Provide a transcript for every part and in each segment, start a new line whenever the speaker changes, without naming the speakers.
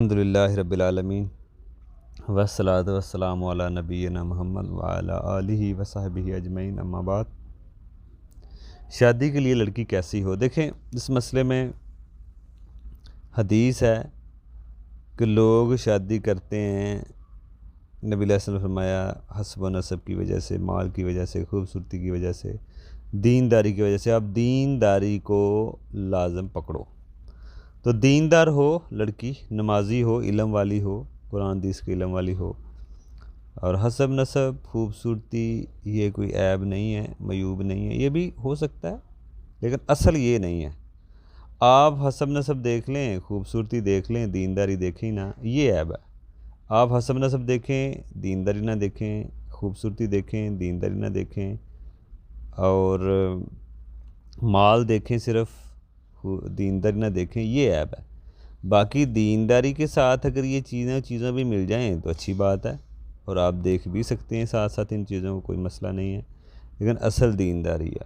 الحمدللہ رب العالمین والصلاۃ والسلام علی نبینا محمد وعلی آلہ وصحبہ اجمعین، اما بعد۔ شادی کے لیے لڑکی کیسی ہو؟ دیکھیں، اس مسئلے میں حدیث ہے کہ لوگ شادی کرتے ہیں، نبی علیہ السلام نے فرمایا حسب و نسب کی وجہ سے، مال کی وجہ سے، خوبصورتی کی وجہ سے، دینداری کی وجہ سے۔ اب دینداری کو لازم پکڑو تو دیندار ہو لڑکی، نمازی ہو، علم والی ہو، قرآن حدیث کے علم والی ہو۔ اور حسب نسب، خوبصورتی، یہ کوئی عیب نہیں ہے، معیوب نہیں ہے، یہ بھی ہو سکتا ہے لیکن اصل یہ نہیں ہے۔ آپ حسب نسب دیکھ لیں، خوبصورتی دیکھ لیں، دینداری دیکھیں نا، یہ عیب ہے۔ آپ حسب نسب دیکھیں، دینداری نہ دیکھیں، خوبصورتی دیکھیں، دینداری نہ دیکھیں، اور مال دیکھیں صرف، دینداری نہ دیکھیں، یہ عیب ہے۔ باقی دینداری کے ساتھ اگر یہ چیزیں بھی مل جائیں تو اچھی بات ہے، اور آپ دیکھ بھی سکتے ہیں ساتھ ساتھ ان چیزوں کو، کوئی مسئلہ نہیں ہے، لیکن اصل دینداری ہے۔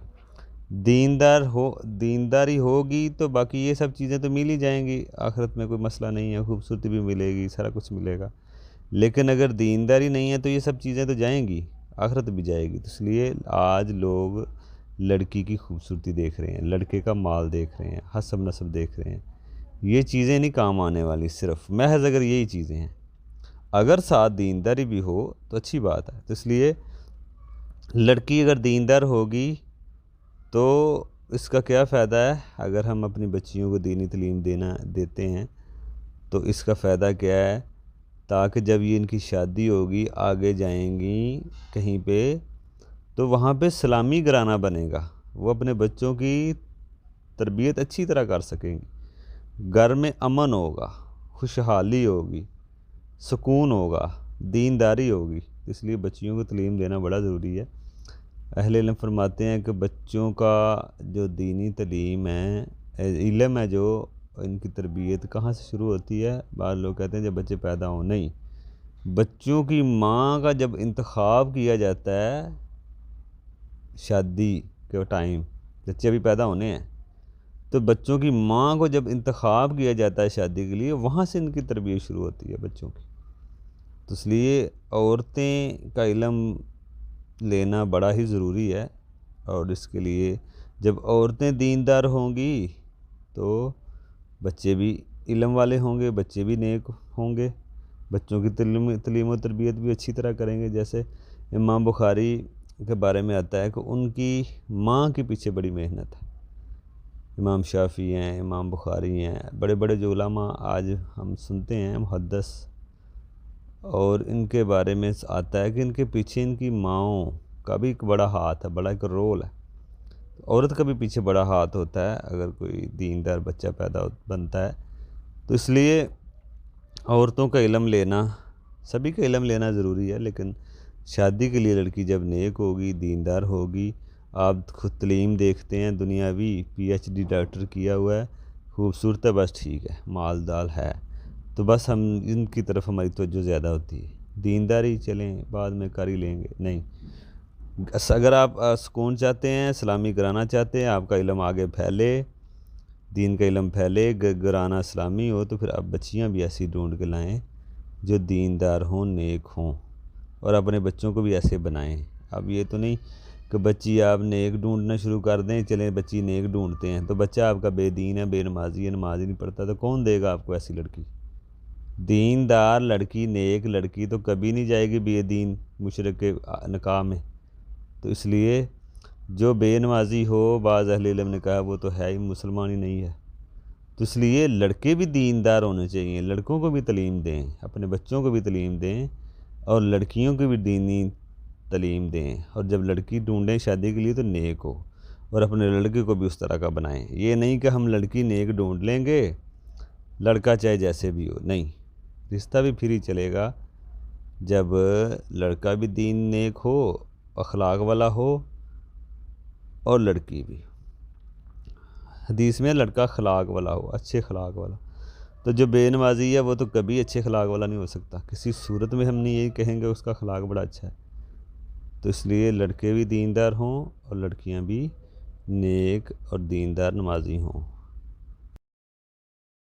دینداری ہوگی تو باقی یہ سب چیزیں تو مل ہی جائیں گی، آخرت میں کوئی مسئلہ نہیں ہے، خوبصورتی بھی ملے گی، سارا کچھ ملے گا۔ لیکن اگر دینداری نہیں ہے تو یہ سب چیزیں تو جائیں گی، آخرت بھی جائے گی۔ تو اس لیے آج لوگ لڑکی کی خوبصورتی دیکھ رہے ہیں، لڑکے کا مال دیکھ رہے ہیں، حسب نسب دیکھ رہے ہیں، یہ چیزیں نہیں کام آنے والی، صرف محض اگر یہی چیزیں ہیں۔ اگر ساتھ دینداری بھی ہو تو اچھی بات ہے۔ تو اس لیے لڑکی اگر دیندار ہوگی تو اس کا کیا فائدہ ہے؟ اگر ہم اپنی بچیوں کو دینی تعلیم دیتے ہیں تو اس کا فائدہ کیا ہے؟ تاکہ جب یہ ان کی شادی ہوگی، آگے جائیں گی کہیں پہ، تو وہاں پہ اسلامی گھرانہ بنے گا، وہ اپنے بچوں کی تربیت اچھی طرح کر سکیں گی، گھر میں امن ہوگا، خوشحالی ہوگی، سکون ہوگا، دینداری ہوگی۔ اس لیے بچیوں کو تعلیم دینا بڑا ضروری ہے۔ اہل علم فرماتے ہیں کہ بچوں کا جو دینی تعلیم ہے، علم ہے، جو ان کی تربیت کہاں سے شروع ہوتی ہے؟ بعض لوگ کہتے ہیں جب بچے پیدا ہوں، نہیں، بچوں کی ماں کا جب انتخاب کیا جاتا ہے شادی کے ٹائم، بچے ابھی پیدا ہونے ہیں، تو بچوں کی ماں کو جب انتخاب کیا جاتا ہے شادی کے لیے، وہاں سے ان کی تربیت شروع ہوتی ہے بچوں کی۔ تو اس لیے عورتیں کا علم لینا بڑا ہی ضروری ہے، اور اس کے لیے جب عورتیں دیندار ہوں گی تو بچے بھی علم والے ہوں گے، بچے بھی نیک ہوں گے، بچوں کی تعلیم و تربیت بھی اچھی طرح کریں گے۔ جیسے امام بخاری کے بارے میں آتا ہے کہ ان کی ماں کے پیچھے بڑی محنت ہے۔ امام شافعی ہیں، امام بخاری ہیں، بڑے بڑے جو علماء آج ہم سنتے ہیں، محدث، اور ان کے بارے میں آتا ہے کہ ان کے پیچھے ان کی ماؤں کا بھی ایک بڑا ہاتھ ہے، بڑا ایک رول ہے۔ عورت کا بھی پیچھے بڑا ہاتھ ہوتا ہے اگر کوئی دیندار بچہ بنتا ہے۔ تو اس لیے عورتوں کا علم لینا، سبھی کا علم لینا ضروری ہے، لیکن شادی کے لیے لڑکی جب نیک ہوگی، دیندار ہوگی، آپ خود تعلیم دیکھتے ہیں دنیاوی، PhD ڈاکٹر کیا ہوا ہے، خوبصورت ہے، بس ٹھیک ہے، مالدار ہے، تو بس ہم ان کی طرف ہماری توجہ زیادہ ہوتی ہے۔ دینداری چلیں بعد میں کر ہی لیں گے، نہیں۔ اگر آپ سکون چاہتے ہیں، اسلامی گھرانہ چاہتے ہیں، آپ کا علم آگے پھیلے، دین کا علم پھیلے، گھرانہ اسلامی ہو، تو پھر آپ بچیاں بھی ایسی ڈھونڈ کے لائیں جو دیندار ہوں، نیک ہوں، اور اپنے بچوں کو بھی ایسے بنائیں۔ اب یہ تو نہیں کہ بچی آپ نیک ڈھونڈنا شروع کر دیں، چلیں بچی نیک ڈھونڈتے ہیں، تو بچہ آپ کا بے دین ہے، بے نمازی ہے، نماز ہی نہیں پڑھتا، تو کون دے گا آپ کو ایسی لڑکی؟ دیندار لڑکی، نیک لڑکی تو کبھی نہیں جائے گی بے دین مشرک کے نکاح میں۔ تو اس لیے جو بے نمازی ہو، بعض اہل علم نے کہا وہ تو ہے ہی مسلمان ہی نہیں ہے۔ تو اس لیے لڑکے بھی دیندار ہونے چاہیے، لڑکوں کو بھی تعلیم دیں، اپنے بچوں کو بھی تعلیم دیں، اور لڑکیوں کو بھی دینی تعلیم دیں، اور جب لڑکی ڈھونڈیں شادی کے لیے تو نیک ہو، اور اپنے لڑکے کو بھی اس طرح کا بنائیں۔ یہ نہیں کہ ہم لڑکی نیک ڈھونڈ لیں گے، لڑکا چاہے جیسے بھی ہو، نہیں، رشتہ بھی پھر ہی چلے گا جب لڑکا بھی دین نیک ہو، اخلاق والا ہو، اور لڑکی بھی۔ حدیث میں لڑکا اخلاق والا ہو، اچھے اخلاق والا۔ تو جو بے نمازی ہے وہ تو کبھی اچھے اخلاق والا نہیں ہو سکتا، کسی صورت میں ہم نہیں یہی کہیں گے اس کا اخلاق بڑا اچھا ہے۔ تو اس لیے لڑکے بھی دیندار ہوں اور لڑکیاں بھی نیک اور دیندار نمازی ہوں۔